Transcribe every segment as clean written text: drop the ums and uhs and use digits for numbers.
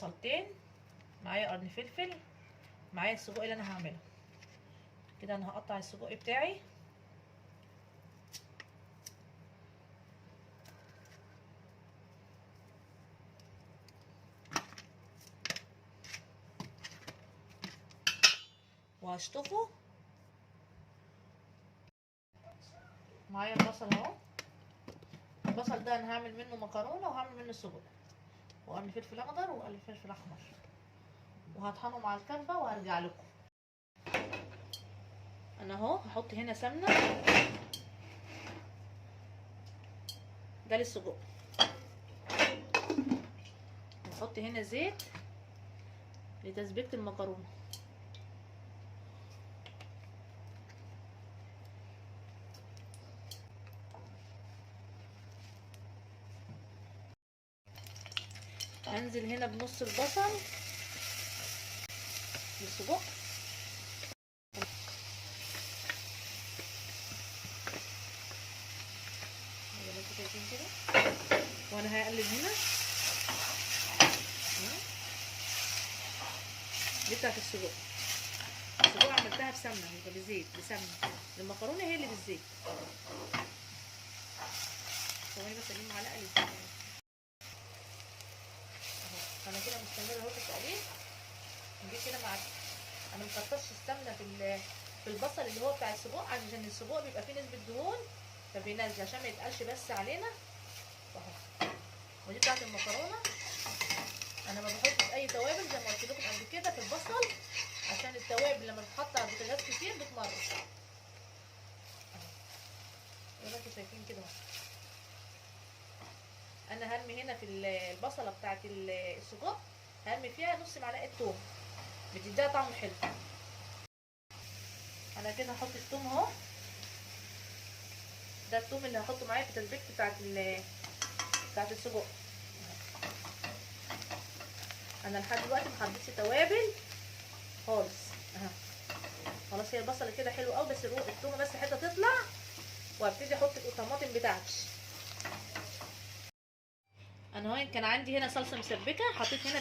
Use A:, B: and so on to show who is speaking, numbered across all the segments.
A: بصلتين، معايا قرن فلفل، معايا السجق اللي انا هعمله. كده انا هقطع السجق بتاعي. وهشطفه. معايا البصل اهو. البصل ده انا هعمل منه مكرونه وهعمل منه سجق، وقرن فلفل اخضر وقرن فلفل احمر، وهطحنه مع الكبه وهرجع لكم. انا اهو هحط هنا سمنه، ده للسجق. هحط هنا زيت لتسبيكه المكرونه. هنزل هنا بنص البصل للسجق. شايفين كده، وانا هقلب هنا. دي بتاعت السجق. السجق عملتها بسمنه، يبقى بزيت بسمنه. المكرونه هي اللي بالزيت. ثواني بس اجيب معلقه اهو. انا كده مستمره اهو في التقليب. نجيب كده انا مكترش السمنه في البصل اللي هو بتاع السجق، عشان السجق بيبقى فيه نسبه دهون فبينزل عشان ما يتقلش بس علينا اهو. ودي بتاعت المكرونه. انا ما بحطش اي توابل زي ما قلت لكم قبل كده في البصل، عشان التوابل لما بتتحط على البوتاجاز كتير بتمرر اهو. زي ما انتم شايفين كده اهو. انا هرمي هنا في البصله بتاعت السجق، هرمي فيها نص معلقه توم، بتديها طعم حلو. انا كده هحط التوم اهو. ده التوم اللي هحطه معايا في تسبيكتي بتاعت السجق. انا لحد دلوقتي ما حطيتش توابل خالص اهو. خلاص هي البصله كده حلو قوي، بس التومه بس حته تطلع وابتدي احط الطماطم بتاعتي. انا هو كان عندي هنا صلصه مسبكه، حطيت هنا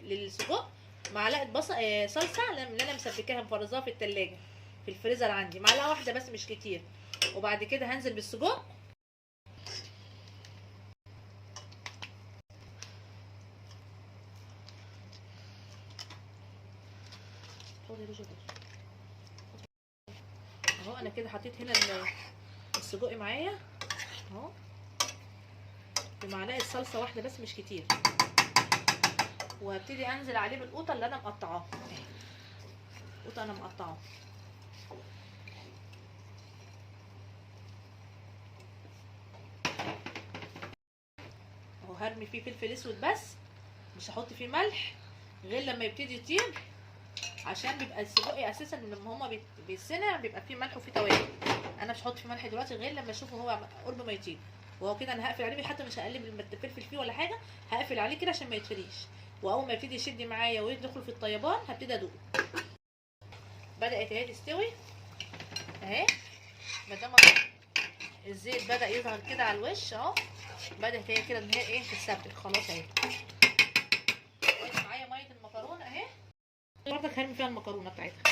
A: للسجق معلقه صلصه اللي انا مسبكاها مفرزاها في التلاجة في الفريزر عندي، معلقه واحده بس مش كتير. وبعد كده هنزل بالسجق. اهو انا كده حطيت هنا السجق معايا اهو، بمعلقه صلصه واحده بس مش كتير. وهبتدي انزل عليه بالقوطه اللي انا مقطعاها. قوطه انا مقطعاها اهو. هرمي فيه فلفل اسود بس، مش هحط فيه ملح غير لما يبتدي يطيب، عشان بيبقى السجق اساسا لما هما بيتسنع بيبقى فيه ملح وفيه توابل. انا مش هحط فيه ملح دلوقتي غير لما اشوفه هو قرب ما يطيب. وهو كده انا هقفل عليه، حتى مش هقلب الفلفل فيه ولا حاجه، هقفل عليه كده عشان ما يتفريش. واول ما يبتدي يشد معايا ويدخل في الطيبان هبتدي ادوقه. بدات اهي تستوي اهي، ما دام الزيت بدا يظهر كده على الوش اهو، بدات هي كده ان هي ايه تتسبك خلاص اهي. معايا ميه المكرونه اهي، برضك هرمي فيها المكرونه بتاعتها.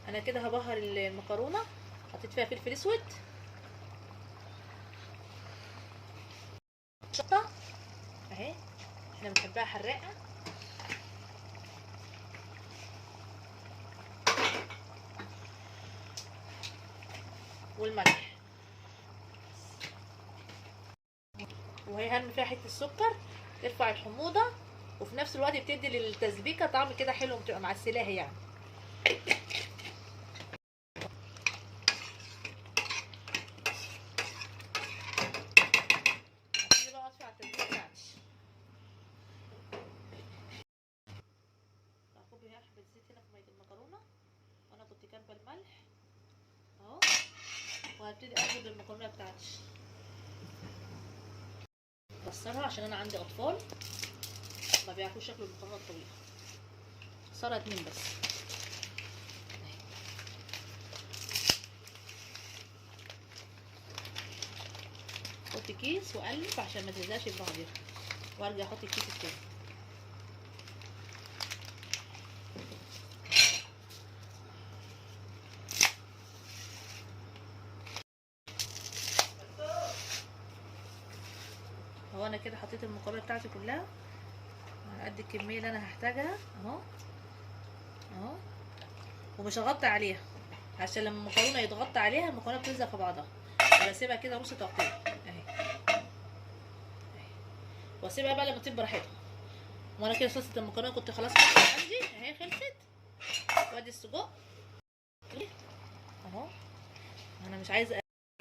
A: انا كده هبهر المكرونه، حطيت فيها فلفل اسود، شطه اهي، احنا بنحبها حراقه، والملح. وهي هرمي فيها حته السكر ترفع الحموضه، وفي نفس الوقت بتدي للتسبيكه طعم كده حلو، بتبقى معسلاها يعني. هبتدي بقى اطفي على التسبيكه بتاعتي. هاخد بيها حبه زيت هنا في ميه المكرونه، وانا كنت كاتبه الملح اهو. وهبتدي اقلب المكرونه بتاعتي، بكسرها عشان انا عندي اطفال ما بيعرفوش شكل المكرونه الطويله. كسرها 2 بس. حط كيس وقلب عشان ما تلزقش في بعضها. وارجع احط الكيس التاني. هو انا كده حطيت المكرونه بتاعتي كلها على قد الكميه اللي انا هحتاجها اهو اهو، ومش هغطي عليها عشان لما المكرونه يتغطى عليها المكرونه بتلزق في بعضها، بسيبها كده نص تغطيه اهي، واسيبها بقى لما تطيب براحتها. وانا كده صلصه المكرونه كنت خلاص عندي اهي خلصت. وادي السجق اهو، انا مش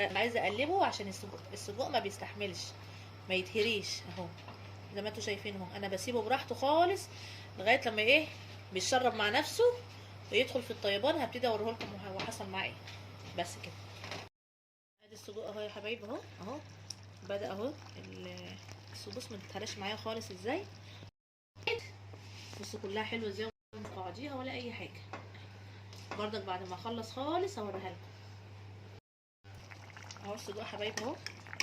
A: عايزه اقلبه عشان السجق ما بيستحملش ما يتهريش اهو، زي ما انتوا شايفين اهو. انا بسيبه براحته خالص لغايه لما ايه بيتشرب مع نفسه ويدخل في الطيبان. هبتدي اوريه لكم هو حصل معايا بس كده. ادي السجق اهو يا حبايبي اهو اهو، بدا اهو السجق ما تتهرش معايا خالص ازاي. بصوا كلها حلوه ازاي من بعضيها ولا اي حاجه. برضك بعد ما اخلص خالص هوريها لكم اهو. السجق يا حبايبي اهو،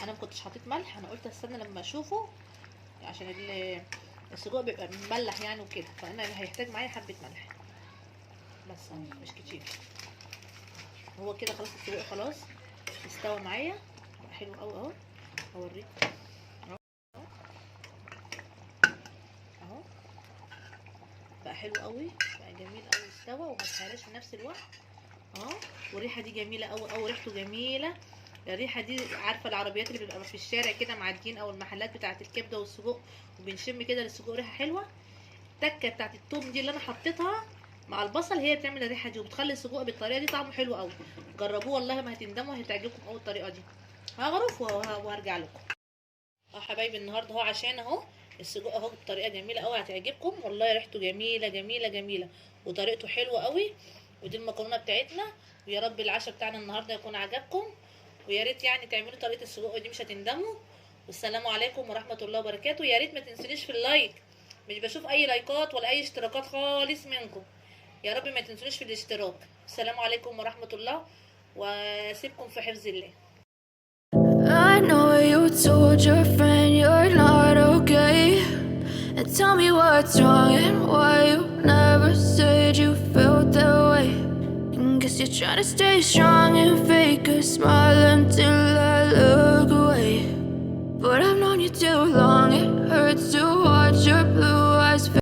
A: انا ما كنتش حطيت ملح، انا قلت استنى لما اشوفه عشان السجق بيبقى مملح يعني وكده، فانا هيحتاج معايا حبه ملح بس مش كتير. هو كده خلاص السجق خلاص استوى معايا بقى حلو قوي اهو. اوريكم اهو اهو بقى حلو قوي بقى جميل قوي استوى وما اتهراش في نفس الوقت اهو. والريحه دي جميله قوي قوي، ريحته جميله. الريحه دي عارفه العربيات اللي بتبقى في الشارع كده معديين او المحلات بتاعه الكبده والسجق وبنشم كده للسجق ريحه حلوه. التكه بتاعه التوم دي اللي انا حطيتها مع البصل هي بتعمل الريحه دي وبتخلي السجق بالطريقه دي طعمه حلو قوي. جربوه والله ما هتندموا، هتعجبكم قوي الطريقه دي. هغرف وهرجع لكم اهو حبايبي النهارده اهو عشان اهو السجق اهو بطريقه جميله قوي هتعجبكم والله. ريحته جميله جميله جميله وطريقته حلوه قوي. ودي المكرونه بتاعتنا، ويا رب العشاء بتاعنا النهارده يكون عجبكم، ويا ريت يعني تعملوا طريقه السجق دي مش هتندموا. والسلام عليكم ورحمه الله وبركاته. يا ريت ما تنسونيش في اللايك، مش بشوف اي لايكات ولا اي اشتراكات خالص منكم. يا رب ما تنسونيش في الاشتراك. السلام عليكم ورحمه الله، واسيبكم في حفظ الله.
B: I know you told your friend you're not okay, and tell me what's wrong and why you never said you felt that way. And guess you're trying to stay strong and fake a smile until I look away. But I've known you too long, it hurts to watch your blue